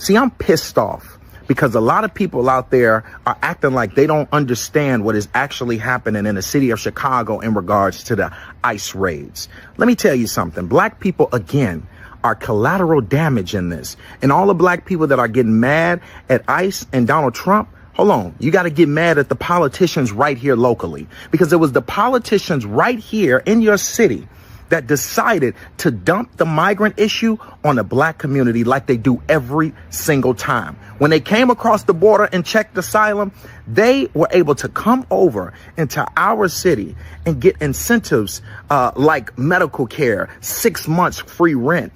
See, I'm pissed off because a lot of people out there are acting like they don't understand what is actually happening in the city of Chicago in regards to the ICE raids. Let me tell you something. Black people, again, are collateral damage in this. And all the black people that are getting mad at ICE and Donald Trump, hold on, you got to get mad at the politicians right here locally, because it was the politicians right here in your city that decided to dump the migrant issue on the black community like they do every single time. When they came across the border and checked asylum, they were able to come over into our city and get incentives like medical care, 6 months free rent,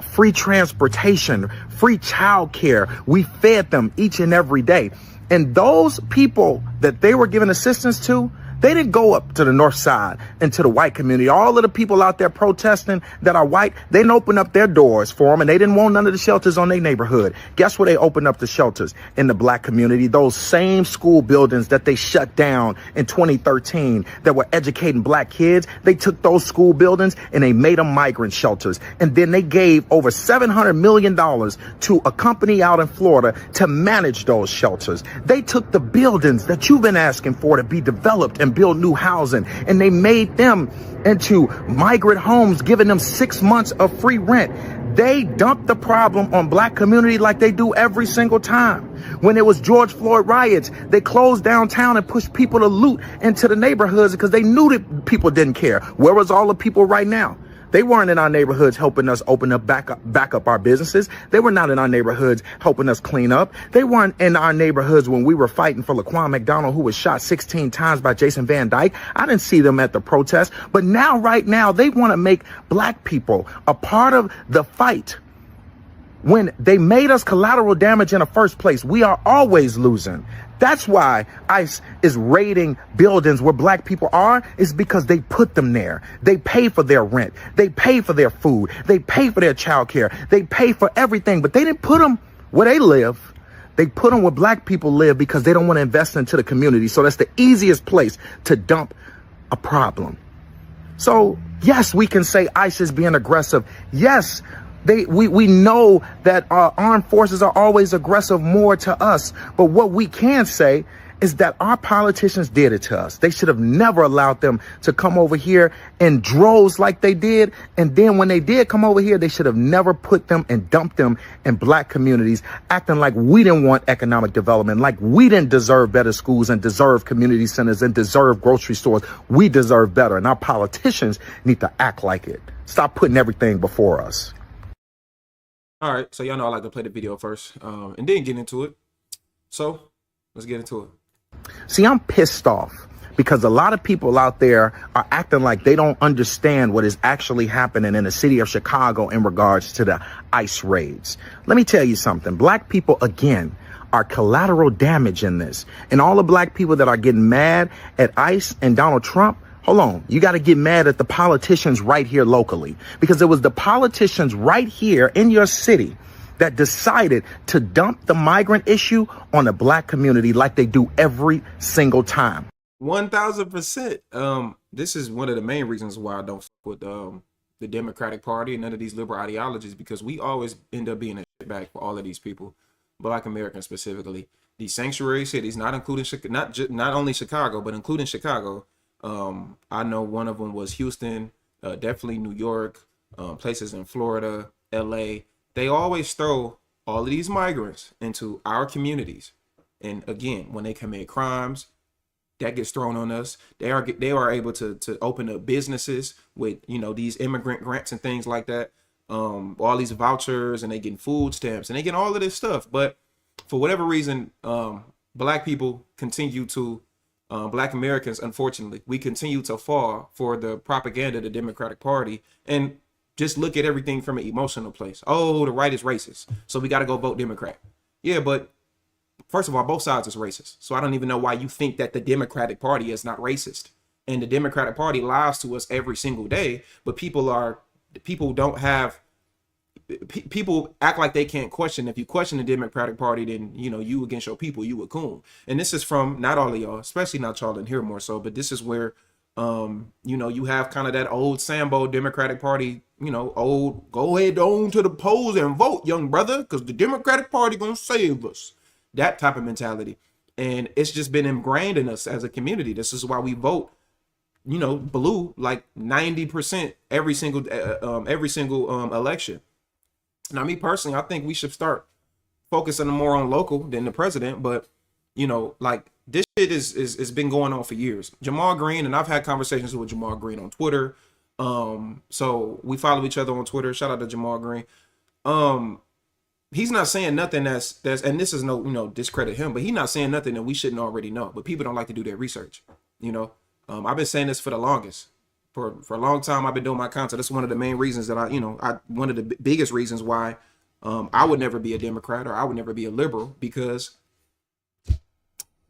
free transportation, free child care. We fed them each and every day. And those people that they were giving assistance to, they didn't go up to the north side and to the white community. All of the people out there protesting that are white, they didn't open up their doors for them, and they didn't want none of the shelters on their neighborhood. Guess where they opened up the shelters? In the black community. Those same school buildings that they shut down in 2013 that were educating black kids, they took those school buildings and they made them migrant shelters. And then they gave over $700 million to a company out in Florida to manage those shelters. They took the buildings that you've been asking for to be developed and build new housing, and they made them into migrant homes, giving them 6 months of free rent. They dumped the problem on black community like they do every single time. When it was George Floyd riots, they closed downtown and pushed people to loot into the neighborhoods because they knew that people didn't care. Where was all the people right now? They weren't in our neighborhoods helping us open up back up our businesses. They were not in our neighborhoods helping us clean up. They weren't in our neighborhoods when we were fighting for Laquan McDonald, who was shot 16 times by Jason Van Dyke. I didn't see them at the protest. But now, right now, they want to make black people a part of the fight. When they made us collateral damage in the first place, we are always losing. That's why ICE is raiding buildings where black people are, is because they put them there. They pay for their rent. They pay for their food. They pay for their child care. They pay for everything, but they didn't put them where they live. They put them where black people live because they don't want to invest into the community. So that's the easiest place to dump a problem. So yes, we can say ICE is being aggressive. Yes, we know that our armed forces are always aggressive more to us. But what we can say is that our politicians did it to us. They should have never allowed them to come over here in droves like they did. And then when they did come over here, they should have never put them and dumped them in black communities, acting like we didn't want economic development, like we didn't deserve better schools and deserve community centers and deserve grocery stores. We deserve better. And our politicians need to act like it. Stop putting everything before us. All right, so y'all know I like to play the video first and then get into it. So let's get into it. See, I'm pissed off because a lot of people out there are acting like they don't understand what is actually happening in the city of Chicago in regards to the ICE raids. Let me tell you something. Black people, again, are collateral damage in this. And all the black people that are getting mad at ICE and Donald Trump, hold on, you got to get mad at the politicians right here locally, because it was the politicians right here in your city that decided to dump the migrant issue on the black community like they do every single time. 1000%. This is one of the main reasons why I don't fuck with the Democratic Party and none of these liberal ideologies, because we always end up being a shitbag for all of these people, black Americans specifically. These sanctuary cities, not including not only Chicago, but including Chicago. I know one of them was Houston, definitely New York, places in Florida, LA. They always throw all of these migrants into our communities. And again, when they commit crimes, that gets thrown on us. They are able to open up businesses with, you know, these immigrant grants and things like that. All these vouchers, and they getting food stamps, and they get all of this stuff. But for whatever reason, black people continue to, black Americans, unfortunately, we continue to fall for the propaganda of the Democratic Party and just look at everything from an emotional place. Oh, the right is racist, so we got to go vote Democrat. Yeah, but first of all, both sides is racist. So I don't even know why you think that the Democratic Party is not racist. And the Democratic Party lies to us every single day, but people act like they can't question. If you question the Democratic Party, then, you know, you against your people, you a coon. And this is from not all of y'all, especially not y'all in here more so, but this is where, you know, you have kind of that old Sambo Democratic Party old, go ahead on to the polls and vote, young brother, because the Democratic Party gonna save us. That type of mentality. And it's just been ingrained in us as a community. This is why we vote, blue like 90% every single election. Now, me personally, I think we should start focusing more on local than the president. But like this shit is been going on for years. Jamal Green, and I've had conversations with Jamal Green on Twitter. So we follow each other on Twitter. Shout out to Jamal Green. He's not saying nothing that's and this is no discredit him, but he's not saying nothing that we shouldn't already know. But people don't like to do their research. I've been saying this for the longest. For a long time, I've been doing my content. That's one of the main reasons that one of the biggest reasons why I would never be a Democrat or I would never be a liberal, because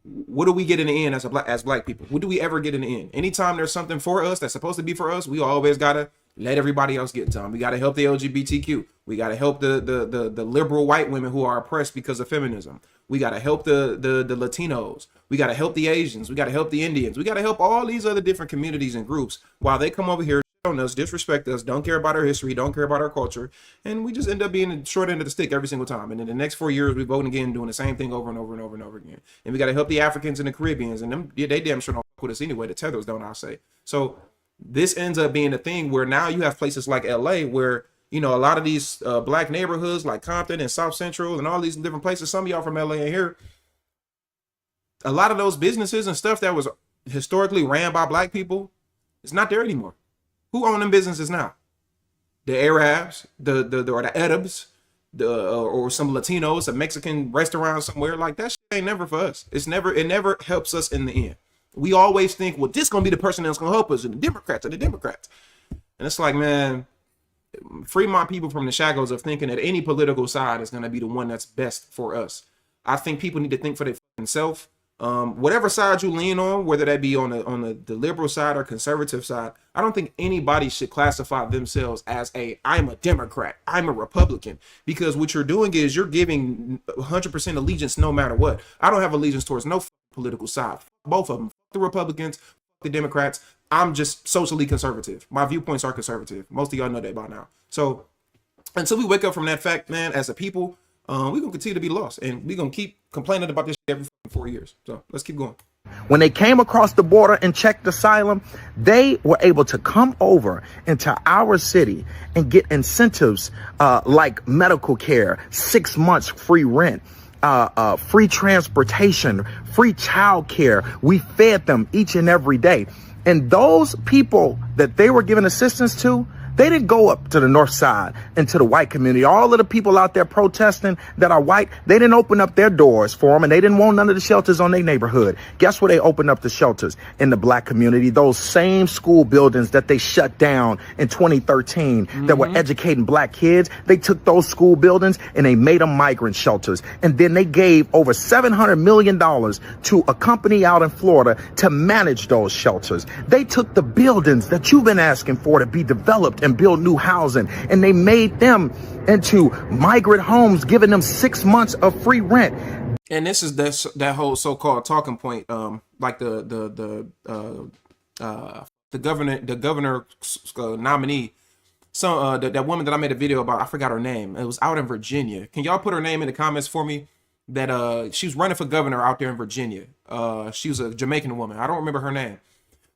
what do we get in the end as black people? What do we ever get in the end? Anytime there's something for us that's supposed to be for us, we always gotta let everybody else get done. We gotta help the LGBTQ. We gotta help the liberal white women who are oppressed because of feminism. We gotta help the Latinos. We gotta help the Asians. We gotta help the Indians. We gotta help all these other different communities and groups while they come over here on us, disrespect us, don't care about our history, don't care about our culture, and we just end up being the short end of the stick every single time. And in the next 4 years, we voting again, doing the same thing over and over and over and over again. And we got to help the Africans and the Caribbeans, and them, they damn sure don't fuck with us anyway. The tethers don't, I say. So this ends up being a thing where now you have places like LA where a lot of these black neighborhoods like Compton and South Central and all these different places. Some of y'all from LA in here. A lot of those businesses and stuff that was historically ran by black people, it's not there anymore. Who own them businesses now? The Arabs, the Arabs, or some Latinos, a Mexican restaurant somewhere. Like that shit ain't never for us. It never helps us in the end. We always think, well, this gonna be the person that's gonna help us, and the Democrats are the Democrats. And it's like, man, free my people from the shackles of thinking that any political side is gonna be the one that's best for us. I think people need to think for themselves. Whatever side you lean on, whether that be on the liberal side or conservative side, I don't think anybody should classify themselves as I'm a Democrat, I'm a Republican, because what you're doing is you're giving 100% allegiance no matter what. I don't have allegiance towards no political side. Both of them. The Republicans, the Democrats. I'm just socially conservative. My viewpoints are conservative. Most of y'all know that by now. So until we wake up from that fact, man, as a people, we're going to continue to be lost, and we're going to keep complaining about this every 4 years. So let's keep going. When they came across the border and checked asylum, they were able to come over into our city and get incentives like medical care, 6 months free rent, free transportation, free child care. We fed them each and every day. And those people that they were giving assistance to, they didn't go up to the north side and to the white community. All of the people out there protesting that are white, they didn't open up their doors for them, and they didn't want none of the shelters on their neighborhood. Guess where they opened up the shelters? In the black community. Those same school buildings that they shut down in 2013 that were educating black kids, they took those school buildings and they made them migrant shelters. And then they gave over $700 million to a company out in Florida to manage those shelters. They took the buildings that you've been asking for to be developed and build new housing, and they made them into migrant homes, giving them 6 months of free rent. And this is that whole so-called talking point, like the governor nominee. So that woman that I made a video about, I forgot her name. It was out in Virginia. Can y'all put her name in the comments for me? That she was running for governor out there in Virginia. She was a Jamaican woman. I don't remember her name.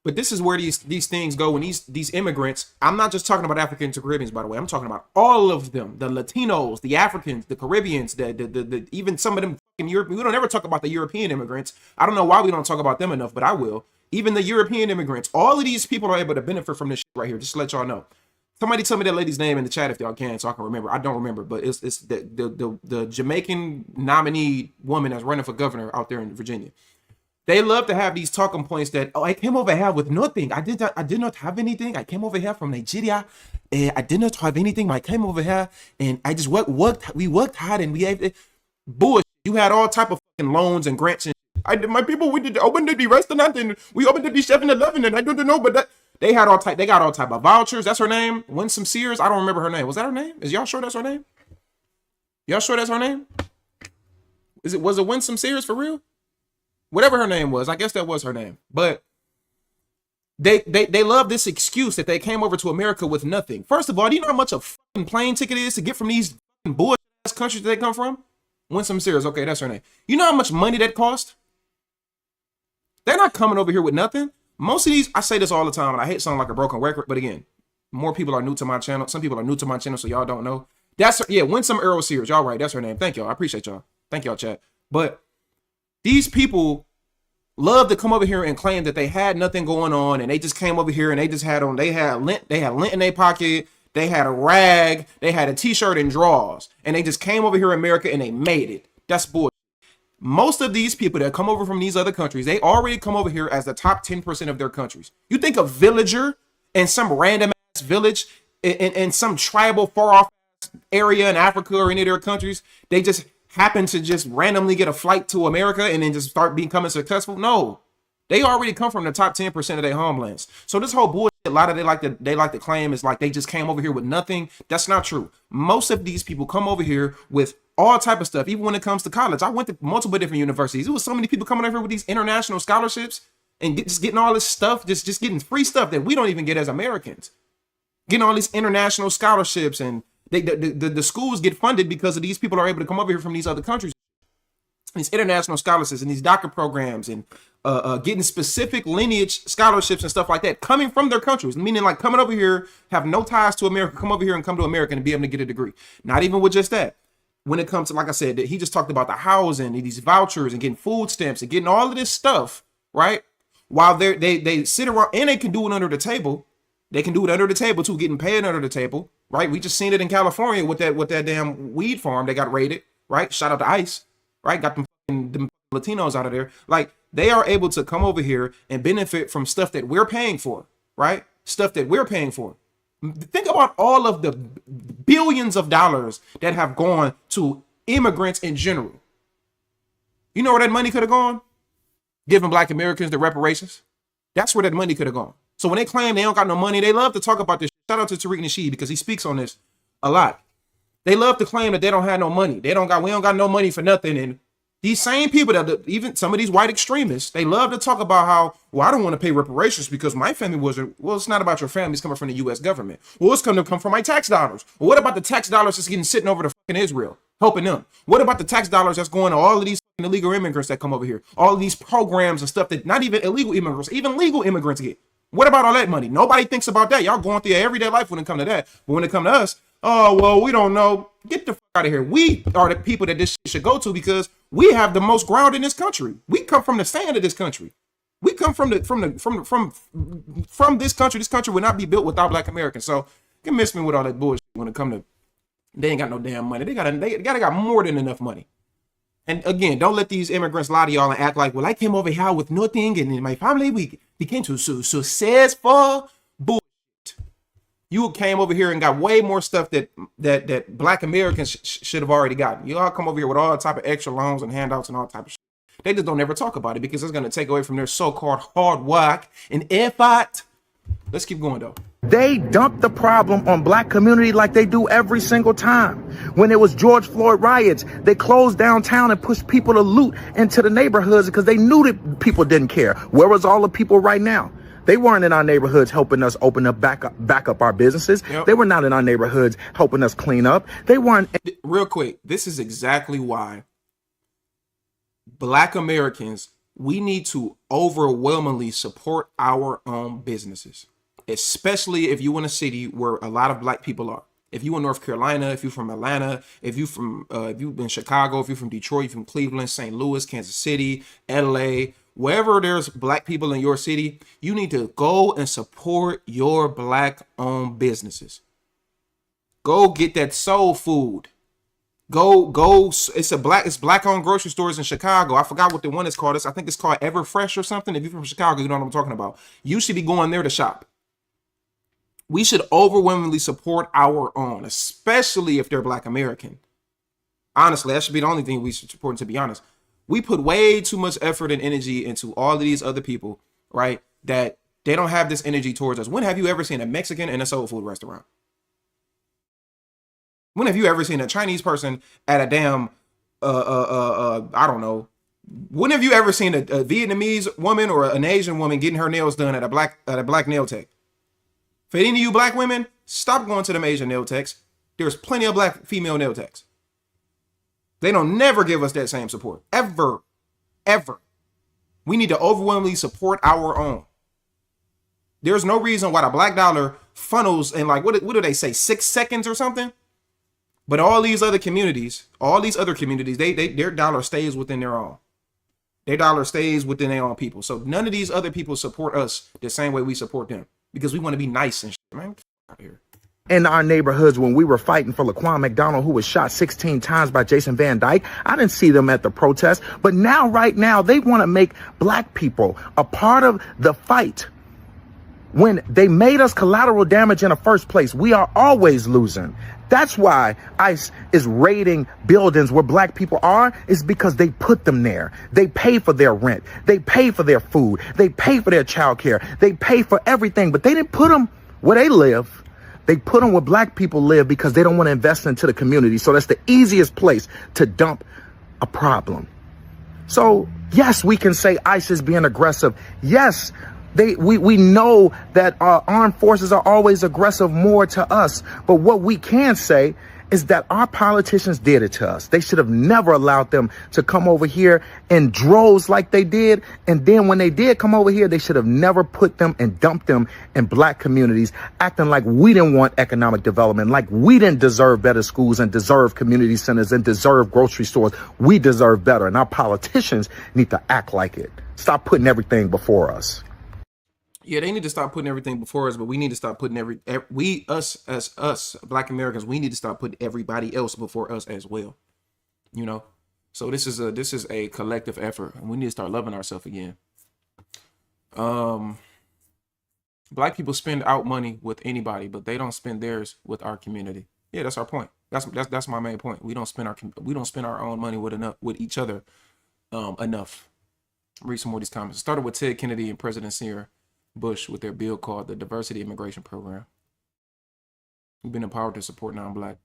But this is where these things go when these immigrants, I'm not just talking about Africans or Caribbeans, by the way. I'm talking about all of them, the Latinos, the Africans, the Caribbeans, the even some of them fucking Europe. We don't ever talk about the European immigrants. I don't know why we don't talk about them enough, but I will. Even the European immigrants, all of these people are able to benefit from this shit right here. Just to let y'all know. Somebody tell me that lady's name in the chat if y'all can, so I can remember. I don't remember, but it's the Jamaican nominee woman that's running for governor out there in Virginia. They love to have these talking points that, I came over here with nothing. I did not have anything. I came over here from Nigeria. I did not have anything. I came over here and I just worked. We worked hard and we had bullshit. You had all type of fucking loans and grants and my people, we opened the restaurant and we opened the 7-Eleven and I don't know, but they got all type of vouchers. That's her name. Winsome Sears. I don't remember her name. Was that her name? Is y'all sure that's her name? Y'all sure that's her name? Was it Winsome Sears for real? Whatever her name was, I guess that was her name. But They love this excuse that they came over to America with nothing. First of all, do you know how much a fucking plane ticket is to get from these bullshit ass countries that they come from? Winsome Sears, okay, that's her name. You know how much money that cost? They're not coming over here with nothing. Most of these, I say this all the time, and I hate sounding like a broken record, but again, more people are new to my channel. Some people are new to my channel, so y'all don't know. That's her, yeah, Winsome Earl Sears. Y'all right, that's her name. Thank y'all. I appreciate y'all. Thank y'all, chat. But these people love to come over here and claim that they had nothing going on, and they just came over here and they just had on, they had lint in their pocket, they had a rag, they had a t-shirt and drawers, and they just came over here in America and they made it. That's bullshit. Most of these people that come over from these other countries, they already come over here as the top 10% of their countries. You think a villager in some random ass village in some tribal far off area in Africa or any of their countries, they just happen to just randomly get a flight to America and then just start becoming successful? No, they already come from the top 10% of their homelands. So this whole bullshit, a lot of they like to claim is like they just came over here with nothing. That's not true. Most of these people come over here with all type of stuff. Even when it comes to college, I went to multiple different universities. It was so many people coming over here with these international scholarships and just getting all this stuff, just getting free stuff that we don't even get as Americans. Getting all these international scholarships, and the schools get funded because of these people are able to come over here from these other countries. These international scholarships and these DACA programs and getting specific lineage scholarships and stuff like that coming from their countries, meaning like coming over here, have no ties to America, come over here and come to America and be able to get a degree. Not even with just that. When it comes to, like I said, he just talked about the housing and these vouchers and getting food stamps and getting all of this stuff, right? While they sit around, and they can do it under the table. They can do it under the table too, getting paid under the table, right? We just seen it in California with that damn weed farm. They got raided, right? Shout out to ICE, right? Got them Latinos out of there. Like, they are able to come over here and benefit from stuff that we're paying for, right? Stuff that we're paying for. Think about all of the billions of dollars that have gone to immigrants in general. You know where that money could have gone? Giving Black Americans the reparations. That's where that money could have gone. So when they claim they don't got no money, they love to talk about this. Shout out to Tariq Nasheed because he speaks on this a lot. They love to claim that they don't have no money. We don't got no money for nothing. And these same people that even some of these white extremists, they love to talk about how, well, I don't want to pay reparations because my family wasn't. Well, it's not about your family. It's coming from the U.S. government. Well, it's going to come from my tax dollars. Well, what about the tax dollars that's getting sitting over to fucking Israel, helping them? What about the tax dollars that's going to all of these fucking illegal immigrants that come over here? All of these programs and stuff that not even illegal immigrants, even legal immigrants get. What about all that money? Nobody thinks about that. Y'all going through your everyday life when it comes to that. But when it comes to us, oh, well, we don't know. Get the fuck out of here. We are the people that this should go to because we have the most ground in this country. We come from the sand of this country. We come from this country. This country would not be built without Black Americans. So you can miss me with all that bullshit when it comes to they ain't got no damn money. They got more than enough money. And again, don't let these immigrants lie to y'all and act like, well, I came over here with nothing and in my family we became so successful. Bullshit. You came over here and got way more stuff that Black Americans should have already gotten. You all come over here with all type of extra loans and handouts and all type of shit. They just don't ever talk about it because it's going to take away from their so-called hard work and effort. Let's keep going though. They dump the problem on Black community like they do every single time. When it was George Floyd riots, they closed downtown and pushed people to loot into the neighborhoods because they knew that people didn't care. Where was all the people right now? They weren't in our neighborhoods helping us open up back up our businesses. Yep. They were not in our neighborhoods helping us clean up. They weren't. Real quick, this is exactly why Black Americans, we need to overwhelmingly support our own businesses. Especially if you in a city where a lot of Black people are. If you in North Carolina, if you're from Atlanta, if you've been Chicago, if you're from Detroit, if you're from Cleveland, St. Louis, Kansas City, LA, wherever there's Black people in your city, you need to go and support your Black owned businesses. Go get that soul food. Go. It's Black owned grocery stores in Chicago. I forgot what the one is called. I think it's called Everfresh or something. If you're from Chicago, you know what I'm talking about. You should be going there to shop. We should overwhelmingly support our own, especially if they're Black American. Honestly, that should be the only thing we should support, to be honest. We put way too much effort and energy into all of these other people, right? That they don't have this energy towards us. When have you ever seen a Mexican in a soul food restaurant? When have you ever seen a Chinese person at a damn, I don't know, When have you ever seen a Vietnamese woman or an Asian woman getting her nails done at a black nail tech? For any of you black women, stop going to them Asian nail techs. There's plenty of black female nail techs. They don't never give us that same support. Ever. Ever. We need to overwhelmingly support our own. There's no reason why the black dollar funnels in like, what do they say, 6 seconds or something? But all these other communities, their dollar stays within their own. Their dollar stays within their own people. So none of these other people support us the same way we support them because we want to be nice and shit, man. Get out of here. In our neighborhoods, when we were fighting for Laquan McDonald, who was shot 16 times by Jason Van Dyke, I didn't see them at the protest. But now, right now, they want to make black people a part of the fight. When they made us collateral damage in the first place, we are always losing. That's why ICE is raiding buildings where black people are, is because they put them there. They pay for their rent. They pay for their food. They pay for their childcare. They pay for everything, but they didn't put them where they live. They put them where black people live because they don't want to invest into the community. So that's the easiest place to dump a problem. So yes, we can say ICE is being aggressive. Yes, we know that our armed forces are always aggressive more to us. But what we can say is that our politicians did it to us. They should have never allowed them to come over here in droves like they did. And then when they did come over here, they should have never put them and dumped them in black communities, acting like we didn't want economic development, like we didn't deserve better schools and deserve community centers and deserve grocery stores. We deserve better. And our politicians need to act like it. Stop putting everything before us. Yeah, they need to stop putting everything before us, but we need to stop putting us, Black Americans, we need to stop putting everybody else before us as well. You know? So this is a collective effort, and we need to start loving ourselves again. Black people spend out money with anybody, but they don't spend theirs with our community. Yeah, that's our point. That's my main point. We don't spend our own money with each other enough. Read some more of these comments. It started with Ted Kennedy and President Senior Bush with their bill called the Diversity Immigration Program. We've been empowered to support non-black.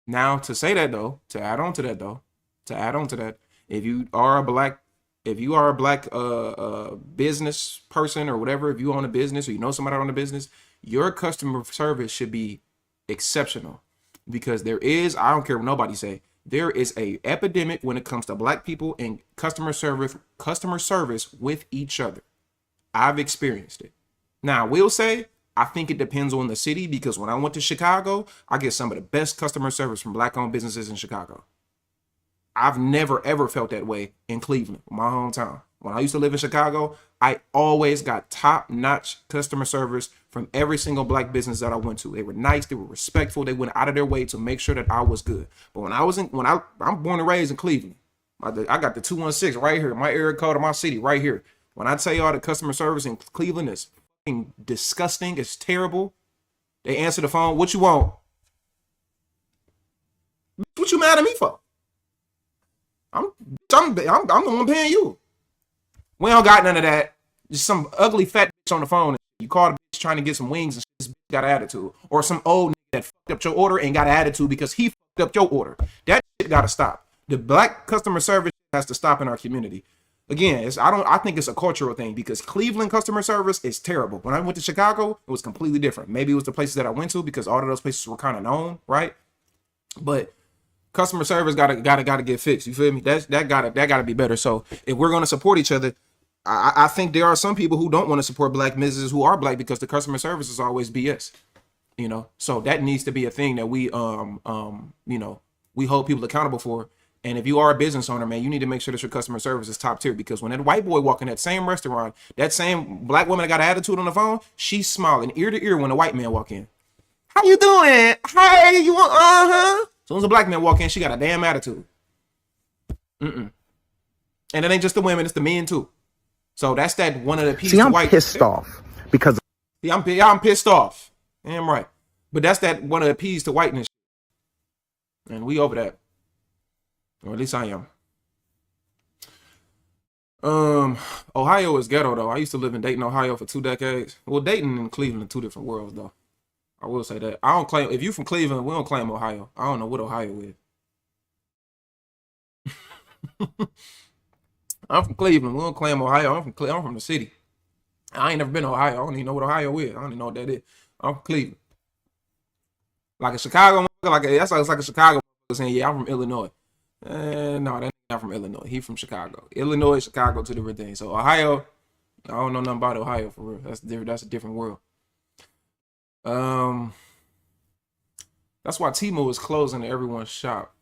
Now, to add on to that, if you are a black business person or whatever, if you own a business or you know somebody on a business, your customer service should be exceptional, because I don't care what nobody say, there is a epidemic when it comes to black people and customer service with each other. I've experienced it. Now, I will say, I think it depends on the city, because when I went to Chicago, I get some of the best customer service from black-owned businesses in Chicago. I've never, ever felt that way in Cleveland, my hometown. When I used to live in Chicago, I always got top-notch customer service from every single black business that I went to. They were nice, they were respectful, they went out of their way to make sure that I was good. But I'm born and raised in Cleveland. I got the 216 right here, my area code of my city right here. When I tell y'all the customer service in Cleveland is fucking disgusting, it's terrible. They answer the phone, what you want? What you mad at me for? I'm the one paying you. We don't got none of that. Just some ugly fat bitch on the phone. You call the bitch trying to get some wings and this bitch got an attitude. Or some old nigga that fucked up your order and got an attitude because he fucked up your order. That shit gotta stop. The black customer service has to stop in our community. Again, I think it's a cultural thing, because Cleveland customer service is terrible. When I went to Chicago, it was completely different. Maybe it was the places that I went to, because all of those places were kind of known, right? But customer service gotta get fixed. You feel me? That gotta be better. So if we're gonna support each other, I think there are some people who don't want to support black businesses who are black because the customer service is always BS. You know, so that needs to be a thing that we we hold people accountable for. And if you are a business owner, man, you need to make sure that your customer service is top tier, because when that white boy walk in that same restaurant, that same black woman that got an attitude on the phone, she's smiling ear to ear when a white man walk in. How you doing? Hey, you want As soon as a black man walk in, she got a damn attitude. And it ain't just the women, it's the men too. So that's that one of the pieces. See, I'm pissed off because I'm pissed off. Damn right. But that's that one of the P's to whiteness. And we over that. Or at least I am. Ohio is ghetto though. I used to live in Dayton, Ohio for 2 decades. Well, Dayton and Cleveland are 2 different worlds though. I will say that. I don't claim, if you from Cleveland, we don't claim Ohio. I don't know what Ohio is. I'm from Cleveland. We don't claim Ohio. I'm from the city. I ain't never been to Ohio. I don't even know what Ohio is. I don't even know what that is. I'm from Cleveland. Like a Chicago, that's like a Chicago saying, yeah, I'm from Illinois. No, that's not from Illinois. He from Chicago. Illinois, Chicago, two different things. So Ohio, I don't know nothing about Ohio for real. That's different. That's a different world. That's why Temu is closing everyone's shop.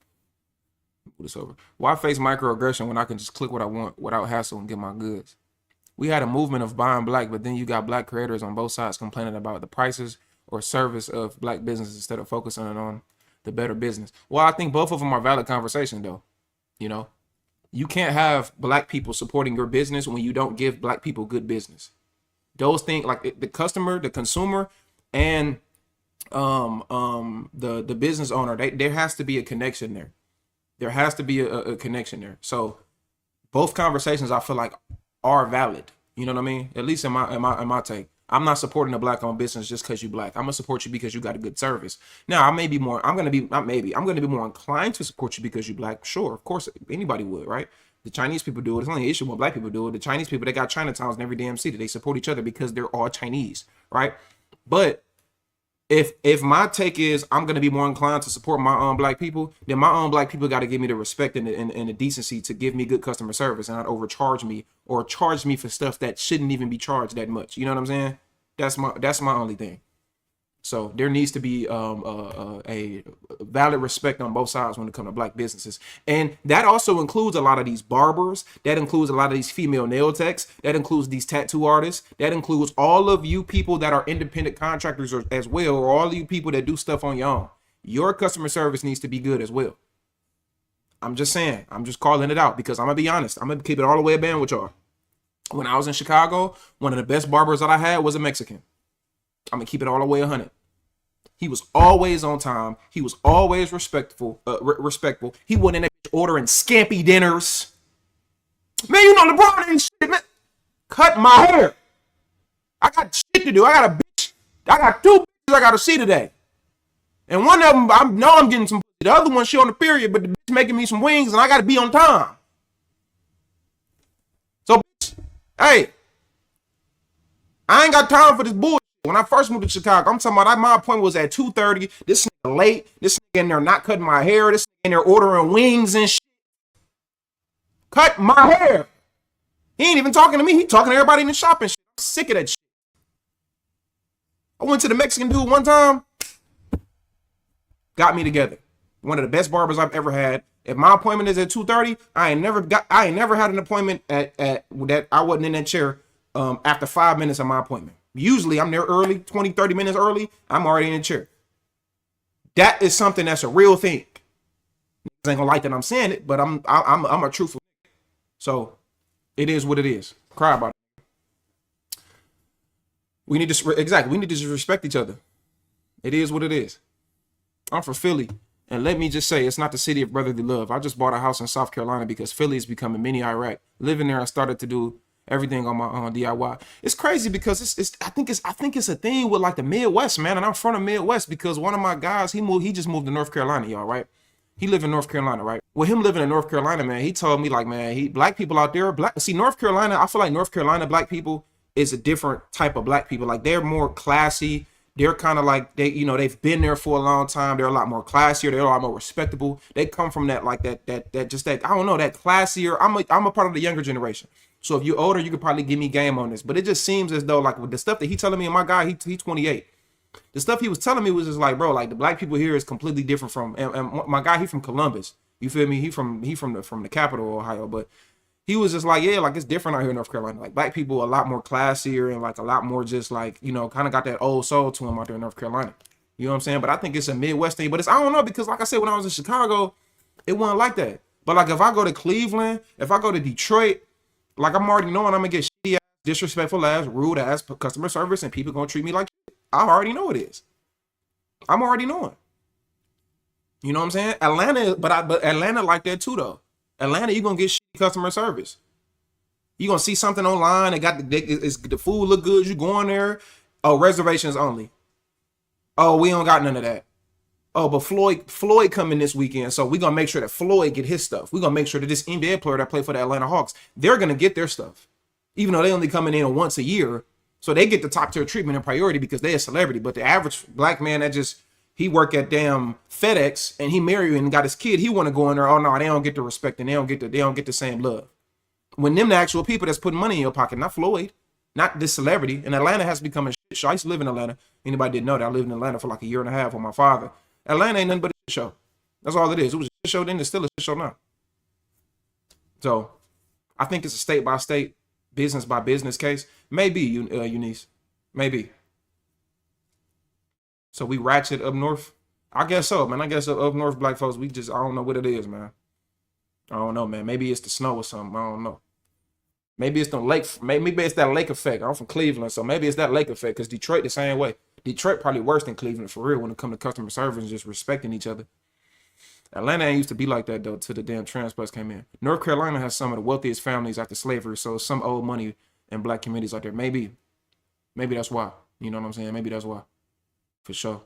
Put this over. Why face microaggression when I can just click what I want without hassle and get my goods? We had a movement of buying black, but then you got black creators on both sides complaining about the prices or service of black business instead of focusing on the better business. Well, I think both of them are valid conversation though. You know, you can't have black people supporting your business when you don't give black people good business. Those things, like the customer, the consumer, and the business owner, there has to be a connection there. There has to be a connection there. So both conversations I feel like are valid. You know what I mean? At least in my take. I'm not supporting a black owned business just because you black. I'm gonna support you because you got a good service. Now I'm gonna be more inclined to support you because you black. Sure, of course, anybody would, right? The Chinese people do it. It's only an issue when black people do it. The Chinese people, they got Chinatowns in every damn city. They support each other because they're all Chinese, right? But if my take is I'm gonna be more inclined to support my own black people, then my own black people got to give me the respect and the decency to give me good customer service and not overcharge me or charge me for stuff that shouldn't even be charged that much. You know what I'm saying? That's my only thing. So there needs to be a valid respect on both sides when it comes to black businesses. And that also includes a lot of these barbers. That includes a lot of these female nail techs. That includes these tattoo artists. That includes all of you people that are independent contractors as well, or all of you people that do stuff on your own. Your customer service needs to be good as well. I'm just saying. I'm just calling it out because I'm going to be honest. I'm going to keep it all the way a band with y'all. When I was in Chicago, one of the best barbers that I had was a Mexican. I'm going to keep it all the way 100. He was always on time. He was always respectful. He wasn't in that bitch ordering scampy dinners. Man, you know LeBron ain't shit, man. Cut my hair. I got shit to do. I got two bitches I got to see today. And one of them, I know I'm getting some. The other one, she on the period, but the bitch making me some wings, and I got to be on time. So, bitch, hey, I ain't got time for this bullshit. When I first moved to Chicago, I'm talking about my appointment was at 2:30. This nigga late. This nigga in there not cutting my hair. This nigga in there ordering wings and shit. Cut my hair. He ain't even talking to me. He talking to everybody in the shop and shit. I'm sick of that shit. I went to the Mexican dude one time. Got me together. One of the best barbers I've ever had. If my appointment is at 2:30, I ain't never had an appointment at that I wasn't in that chair after 5 minutes of my appointment. Usually I'm there early, 20, 30 minutes early. I'm already in the chair. That is something that's a real thing. I ain't gonna like that I'm saying it, but I'm a truthful. So it is what it is. Cry about it. We need to just respect each other. It is what it is. I'm from Philly, and let me just say, it's not the city of brotherly love. I just bought a house in South Carolina because Philly is becoming mini Iraq. Living there, I started to do everything on my DIY. It's crazy because I think it's a thing with like the Midwest, man. And I'm from the Midwest because one of my guys, he just moved to North Carolina, y'all, right? He lived in North Carolina, right? With him living in North Carolina, man, he told me like, man, black people out there, North Carolina, I feel like North Carolina black people is a different type of black people. Like they're more classy. They're kind of like they've been there for a long time. They're a lot more classier. They're a lot more respectable. They come from that I don't know, that classier. I'm a part of the younger generation. So if you're older, you could probably give me game on this. But it just seems as though like with the stuff that he telling me, and my guy, he's 28. The stuff he was telling me was just like, bro, like the black people here is completely different from. And my guy, he from Columbus. You feel me? He from the capital, Ohio. But he was just like, yeah, like it's different out here in North Carolina. Like black people a lot more classier and like a lot more just like, kind of got that old soul to them out there in North Carolina. You know what I'm saying? But I think it's a Midwest thing. But I don't know, because like I said, when I was in Chicago, it wasn't like that. But like if I go to Cleveland, if I go to Detroit, like I'm already knowing I'm gonna get shitty ass, disrespectful ass, rude ass customer service, and people gonna treat me like shit. I already know it is. I'm already knowing. You know what I'm saying? Atlanta, but Atlanta like that too though. Atlanta, you gonna get shitty customer service. You gonna see something online. The food look good. You go in there. Oh, reservations only. Oh, we don't got none of that. oh, but Floyd coming this weekend, so we're gonna make sure that Floyd get his stuff. We're gonna make sure that this NBA player that played for the Atlanta Hawks, they're gonna get their stuff, even though they only coming in once a year, so they get the top tier treatment and priority because they're a celebrity. But the average black man that just he work at damn FedEx and he married and got his kid, he want to go in there. Oh no, they don't get the respect and they don't get the same love. When them the actual people that's putting money in your pocket, not Floyd, not this celebrity. And Atlanta has become a shit show. I used to live in Atlanta. Anybody didn't know that I lived in Atlanta for like a year and a half with my father. Atlanta ain't nothing but a shit show. That's all it is. It was a shit show then. It's still a shit show now. So I think it's a state by state, business by business case. Maybe, Eunice. Maybe. So we ratchet up north. I guess so, man. I guess up north, black folks, I don't know what it is, man. I don't know, man. Maybe it's the snow or something. I don't know. Maybe it's the lake. Maybe it's that lake effect. I'm from Cleveland, so maybe it's that lake effect. Because Detroit the same way. Detroit probably worse than Cleveland for real when it comes to customer service and just respecting each other. Atlanta ain't used to be like that though till the damn transplants came in. North Carolina has some of the wealthiest families after slavery, so some old money in black communities out there. Maybe that's why. You know what I'm saying? Maybe that's why. For sure.